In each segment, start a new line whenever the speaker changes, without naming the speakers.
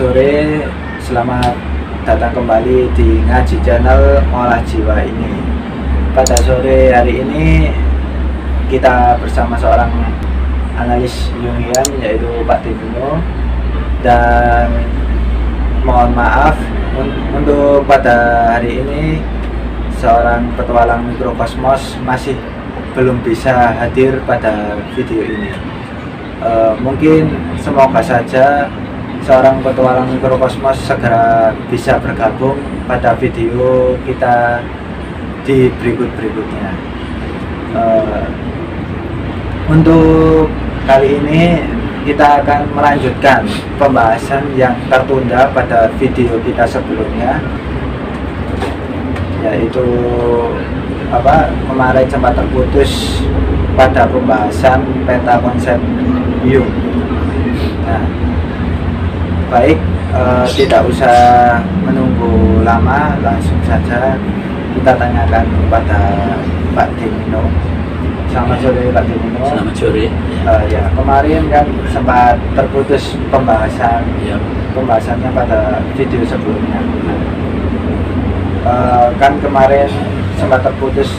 sore, selamat datang kembali di Ngaji Channel Olah Jiwa ini. Pada sore hari ini kita bersama seorang analis Jungian yaitu Pak Timino, dan mohon maaf untuk pada hari ini seorang petualang mikrokosmos masih belum bisa hadir pada video ini. Mungkin semoga saja seorang petualang mikrokosmos segera bisa bergabung pada video kita di berikutnya. Untuk kali ini kita akan melanjutkan pembahasan yang tertunda pada video kita sebelumnya, yaitu kemarin sempat terputus pada pembahasan peta konsep Jung. Nah, baik, tidak usah menunggu lama, langsung saja kita tanyakan kepada Pak Timino. Selamat sore Pak Timino.
Selamat sore.
Ya, kemarin kan sempat terputus pembahasannya pada video sebelumnya. Kan kemarin sempat terputus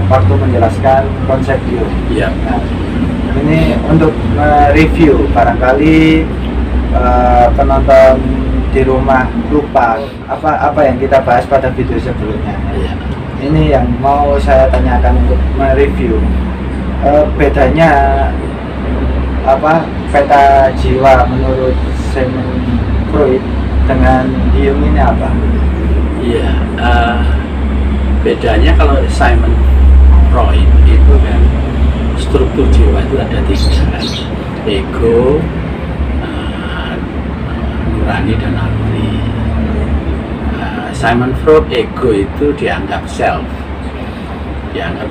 waktu menjelaskan konsep Jung.
Ya.
Nah, ini untuk review, barangkali penonton di rumah lupa apa yang kita bahas pada video sebelumnya.
Ya.
Ini yang mau saya tanyakan untuk mereview, bedanya peta jiwa menurut Sigmund Freud dengan Jung ini apa?
Iya, bedanya kalau Sigmund Freud itu kan struktur jiwa itu ada 3 kan, ego, nurani dan naluri. Sigmund Freud, ego itu dianggap self, dianggap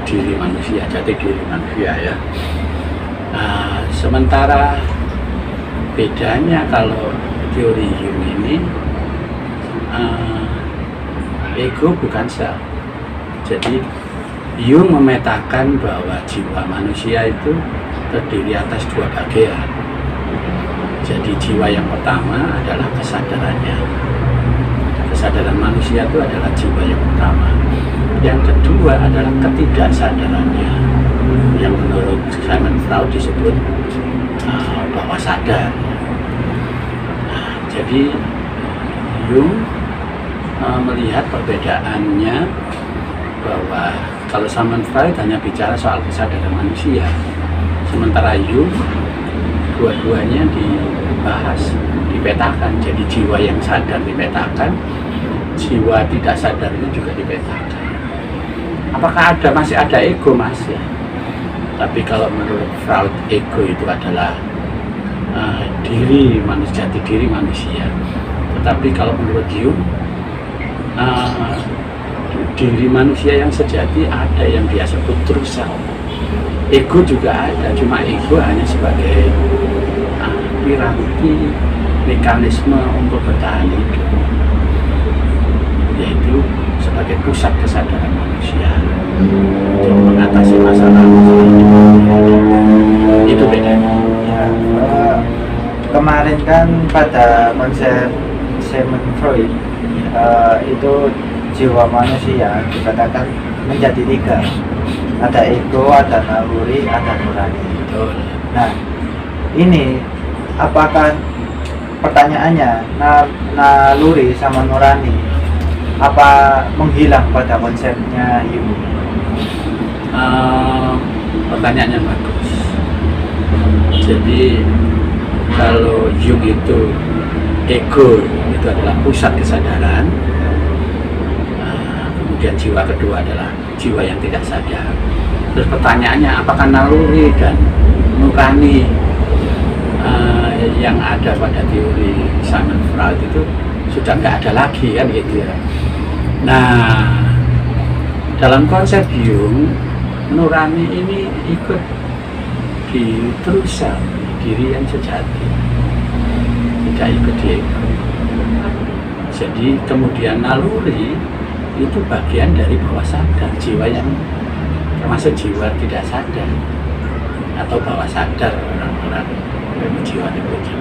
diri manusia, jati diri manusia ya. Sementara bedanya kalau teori Jung ini, ego bukan self. Jadi Jung memetakan bahwa jiwa manusia itu terdiri atas 2 bagian. Jadi jiwa yang pertama adalah kesadarannya. Kesadaran manusia itu adalah jiwa yang pertama. Yang kedua adalah ketidaksadarannya, yang menurut Sigmund Freud disebut bahwa sadar. Jadi Jung melihat perbedaannya bahwa kalau Sigmund Freud hanya bicara soal kesadaran manusia, sementara Jung dua-duanya dibahas, dipetakan. Jadi jiwa yang sadar dipetakan, jiwa tidak sadar itu juga dipetakan. Apakah masih ada ego? Masih. Tapi kalau menurut Freud, ego itu adalah diri manusia, jati diri manusia. Tetapi kalau menurut Jung, diri manusia yang sejati ada yang dia sebut true self. Ego juga ada, cuma ego hanya sebagai piranti mekanisme untuk bertahan hidup, yaitu sebagai pusat kesadaran manusia untuk mengatasi masalah itu bedanya.
Ya, kemarin kan pada konsep Sigmund Freud itu jiwa manusia dikatakan menjadi 3, ada ego, ada naluri, ada nurani.
Betul.
Nah, ini apakah, pertanyaannya, naluri sama nurani apa menghilang pada konsepnya Jung?
Pertanyaannya bagus. Jadi kalau Jung itu ego itu adalah pusat kesadaran, kemudian jiwa kedua adalah jiwa yang tidak sadar. Terus pertanyaannya, apakah naluri dan nurani yang ada pada teori Sigmund Freud itu sudah nggak ada lagi kan gitu ya. Nah, dalam konsep Jung, nurani ini ikut di true self, diri yang sejati, tidak ikut di ego. Jadi kemudian naluri itu bagian dari bawah sadar, jiwa yang termasuk jiwa tidak sadar atau bawah sadar orang-orang jiwa begitu.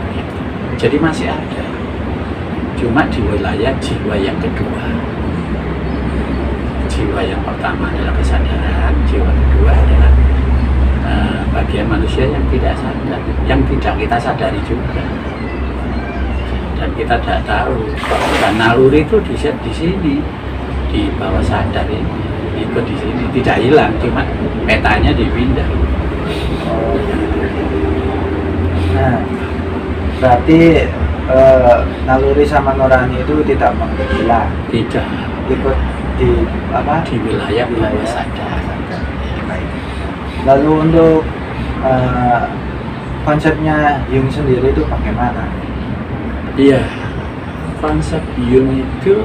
Jadi masih ada, cuma di wilayah jiwa yang kedua. Jiwa yang pertama adalah kesadaran, jiwa kedua adalah bagian manusia yang tidak sadar, yang tidak kita sadari juga. Dan kita tidak tahu, dan naluri itu di sini, di bawah sadar ini, ikut di sini, tidak hilang, cuma petanya dipindah.
Nah, berarti naluri sama nurani itu tidak menghilang,
Tidak,
ikut di apa?
di wilayah bawah sadar.
Baik. Lalu untuk konsepnya Jung sendiri itu bagaimana?
Iya, konsep Jung itu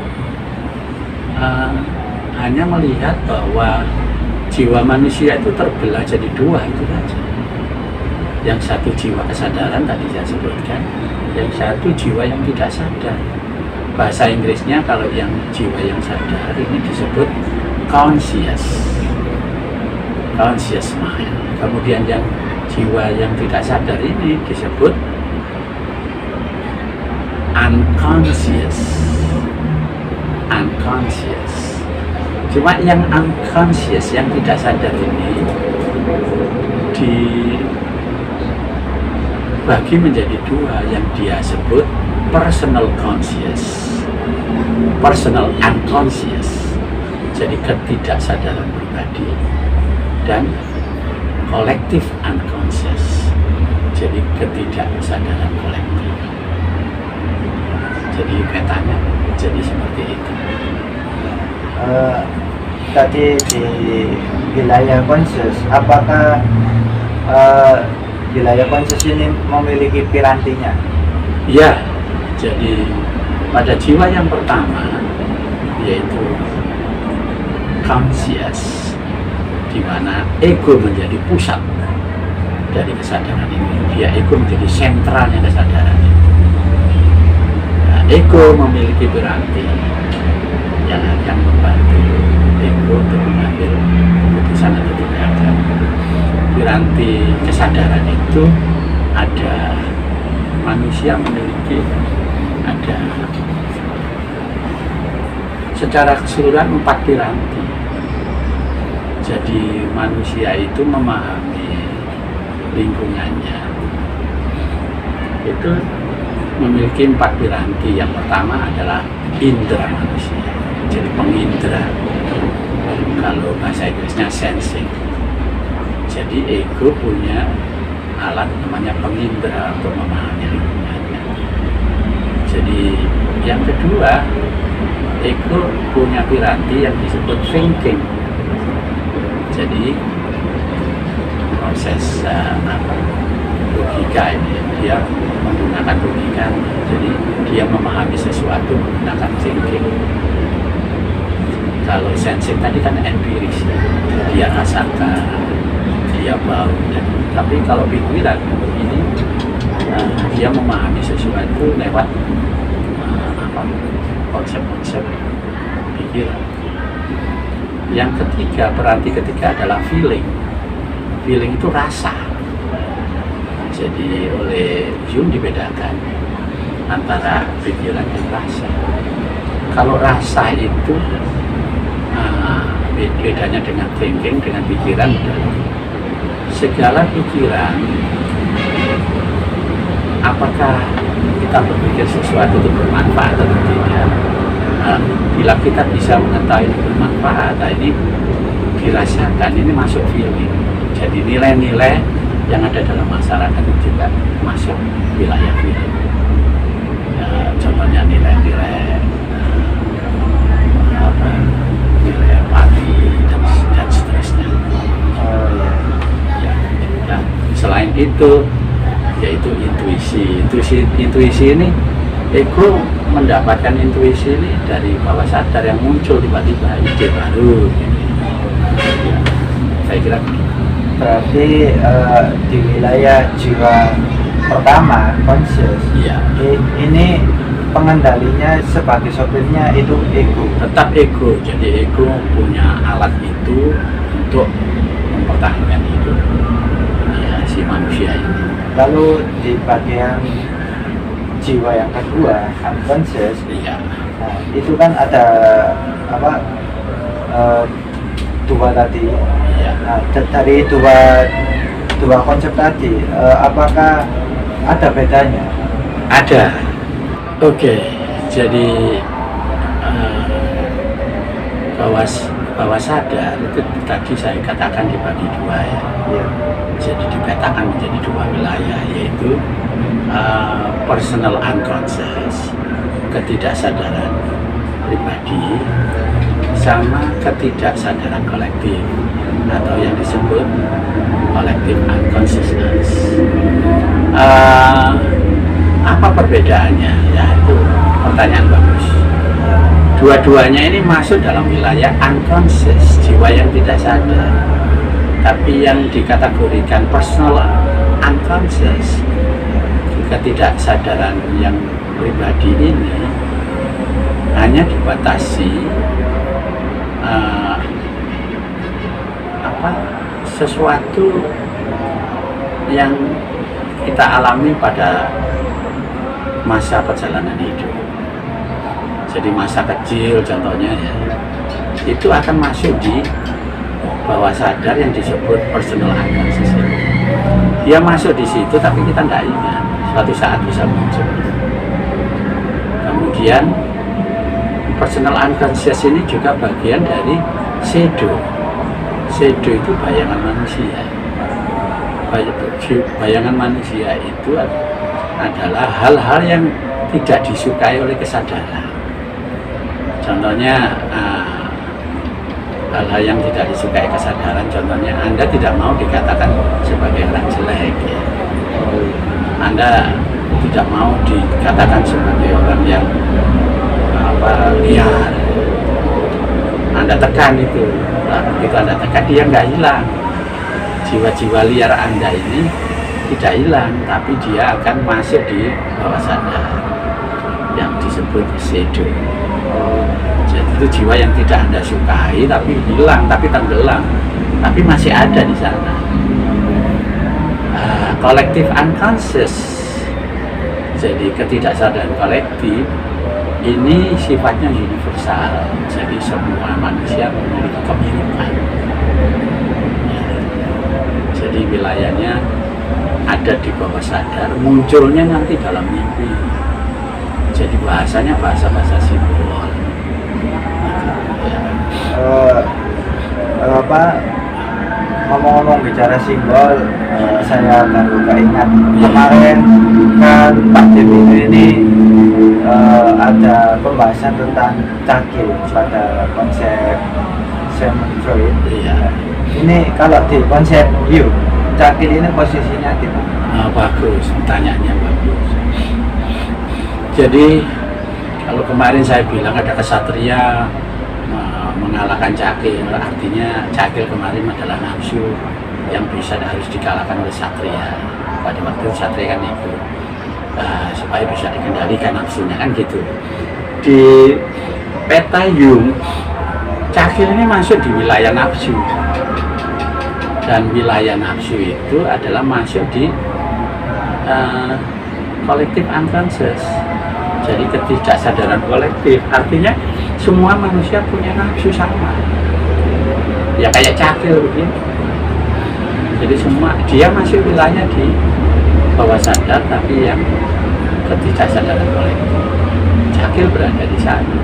hanya melihat bahwa jiwa manusia itu terbelah jadi dua, itu saja. Yang satu jiwa kesadaran tadi saya sebutkan, yang satu jiwa yang tidak sadar. Bahasa Inggrisnya kalau yang jiwa yang sadar ini disebut conscious mind. Kemudian yang jiwa yang tidak sadar ini disebut unconscious. Cuma yang unconscious, yang tidak sadar ini dibagi menjadi dua, yang dia sebut personal conscious, personal unconscious, jadi ketidaksadaran pribadi, dan collective unconscious, jadi ketidaksadaran kolektif. Jadi petanya jadi seperti itu.
Tadi di wilayah conscious, apakah wilayah conscious ini memiliki pirantinya?
Ya, jadi pada jiwa yang pertama, yaitu conscious, di mana ego menjadi pusat dari kesadaran ini. Dia ego menjadi sentralnya kesadaran itu. Nah, ego memiliki piranti yang akan membantu ego untuk mengambil keputusan atau tindakan. Piranti kesadaran itu ada, manusia memiliki, ada secara keseluruhan 4 piranti. Jadi manusia itu memahami lingkungannya itu memiliki 4 piranti. Yang pertama adalah indera manusia, jadi pengindera. Kalau bahasa Inggrisnya sensing. Jadi ego punya alat namanya pengindera untuk memahami lingkungannya. Jadi yang kedua, ego punya piranti yang disebut thinking. Jadi proses logika ini, dia menggunakan logika. Jadi dia memahami sesuatu menggunakan thinking. Kalau sensing tadi kan empiris, dia rasakan, dia bau, tapi kalau pikiran ini dia memahami sesuatu lewat konsep-konsep pikiran. Yang ketiga, peranti ketiga adalah feeling. Feeling itu rasa. Jadi oleh Jung dibedakan antara pikiran dan rasa. Kalau rasa itu bedanya dengan thinking, dengan pikiran, segala pikiran, apakah kita berpikir sesuatu itu bermanfaat atau tidak. Bila kita bisa mengetahui bermanfaat, ini dirasakan, ini masuk feeling. Jadi nilai-nilai yang ada dalam masyarakat itu juga masuk wilayah feeling. Contohnya nilai-nilai nilai empati dan seterusnya. Ya. Selain itu, yaitu intuisi ini, ego mendapatkan intuisi ini dari bawah sadar yang muncul tiba-tiba, ide baru. Ya, saya kira
berarti di wilayah jiwa pertama conscious,
ya,
ini pengendalinya sebagai sopirnya itu ego.
tetap ego. Jadi ego punya alat itu untuk mempertahankan hidup si manusia ini.
Lalu di bagian jiwa yang kedua, unconscious.
Iya.
Nah, itu kan ada apa, dua tadi.
Iya.
Nah, dari dua konsep tadi, apakah ada bedanya?
Ada. Oke, jadi bawah sadar itu tadi saya katakan dibagi dua ya.
Iya.
Jadi dipetakan menjadi dua wilayah, yaitu personal unconscious, ketidaksadaran pribadi, sama ketidaksadaran kolektif atau yang disebut collective unconsciousness. Apa perbedaannya? Ya, itu pertanyaan bagus. Dua-duanya ini masuk dalam wilayah unconscious, jiwa yang tidak sadar. Tapi yang dikategorikan personal unconscious, ketidaksadaran yang pribadi ini hanya dibatasi sesuatu yang kita alami pada masa perjalanan hidup. Jadi masa kecil contohnya ya, itu akan masuk di bawah sadar yang disebut personal unconscious. Dia masuk di situ tapi kita tidak ingat, suatu saat bisa muncul. Kemudian personal unconscious ini juga bagian dari shadow. Shadow itu bayangan manusia. Bayangan manusia itu adalah hal-hal yang tidak disukai oleh kesadaran. Contohnya hal-hal yang tidak disukai kesadaran, contohnya Anda tidak mau dikatakan sebagai orang jelek ya. Anda tidak mau dikatakan sebagai orang yang liar. Anda tekan itu, nah, begitu Anda tekan dia nggak hilang. Jiwa-jiwa liar Anda ini tidak hilang, tapi dia akan masuk di bawah sadar yang disebut shadow. Jadi itu jiwa yang tidak Anda sukai, tapi hilang, tapi tenggelam, tapi masih ada di sana. Collective unconscious, jadi ketidaksadaran kolektif ini sifatnya universal. Jadi semua manusia memiliki kemiripan. Jadi wilayahnya ada di bawah sadar, munculnya nanti dalam mimpi. Jadi bahasanya bahasa simbol.
Ngomong-ngomong bicara simbol, saya baru keingat kemarin kan Pak Dewi ini ada pembahasan tentang cakil pada konsep Sigmund Freud.
Iya.
Ini kalau di konsep Jung, cakil ini posisinya di mana?
Bagus, pertanyaannya bagus. Jadi kalau kemarin saya bilang ada kesatria mengalahkan cakil, artinya cakil kemarin adalah nafsu yang harus dikalahkan oleh satria. Pada waktu itu satria kan itu supaya bisa dikendalikan nafsunya kan gitu. Di peta Jung, cakil ini masuk di wilayah nafsu, dan wilayah nafsu itu adalah masuk di collective unconscious. Jadi ketidaksadaran kolektif, artinya semua manusia punya nafsu sama. Ya kayak cakil begini. Jadi semua dia masih wilayah di bawah sadar, tapi yang ketidaksadaran kolektif. Cakil berada di sana.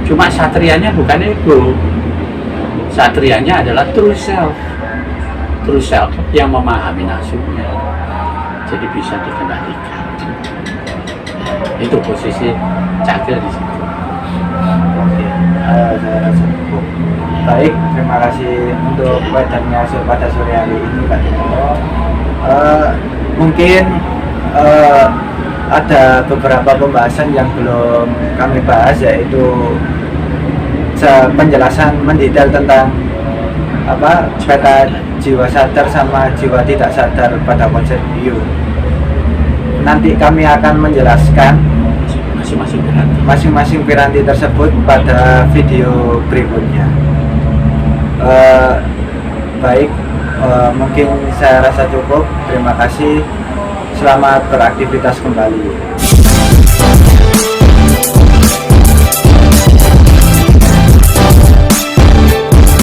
Cuma satrianya bukan ego. Satrianya adalah true self. True self yang memahami nafsunya. Jadi bisa dikendalikan. Itu posisi cakil di situ.
Oke, saya rasa cukup. Baik, terima kasih untuk wedannya pada sore hari ini Pak Dino. Mungkin ada beberapa pembahasan yang belum kami bahas, yaitu penjelasan mendetail tentang peta jiwa sadar sama jiwa tidak sadar pada konsep Jung. Nanti kami akan menjelaskan masing-masing piranti tersebut pada video berikutnya. Baik, mungkin saya rasa cukup. Terima kasih. Selamat beraktivitas kembali.
Bye.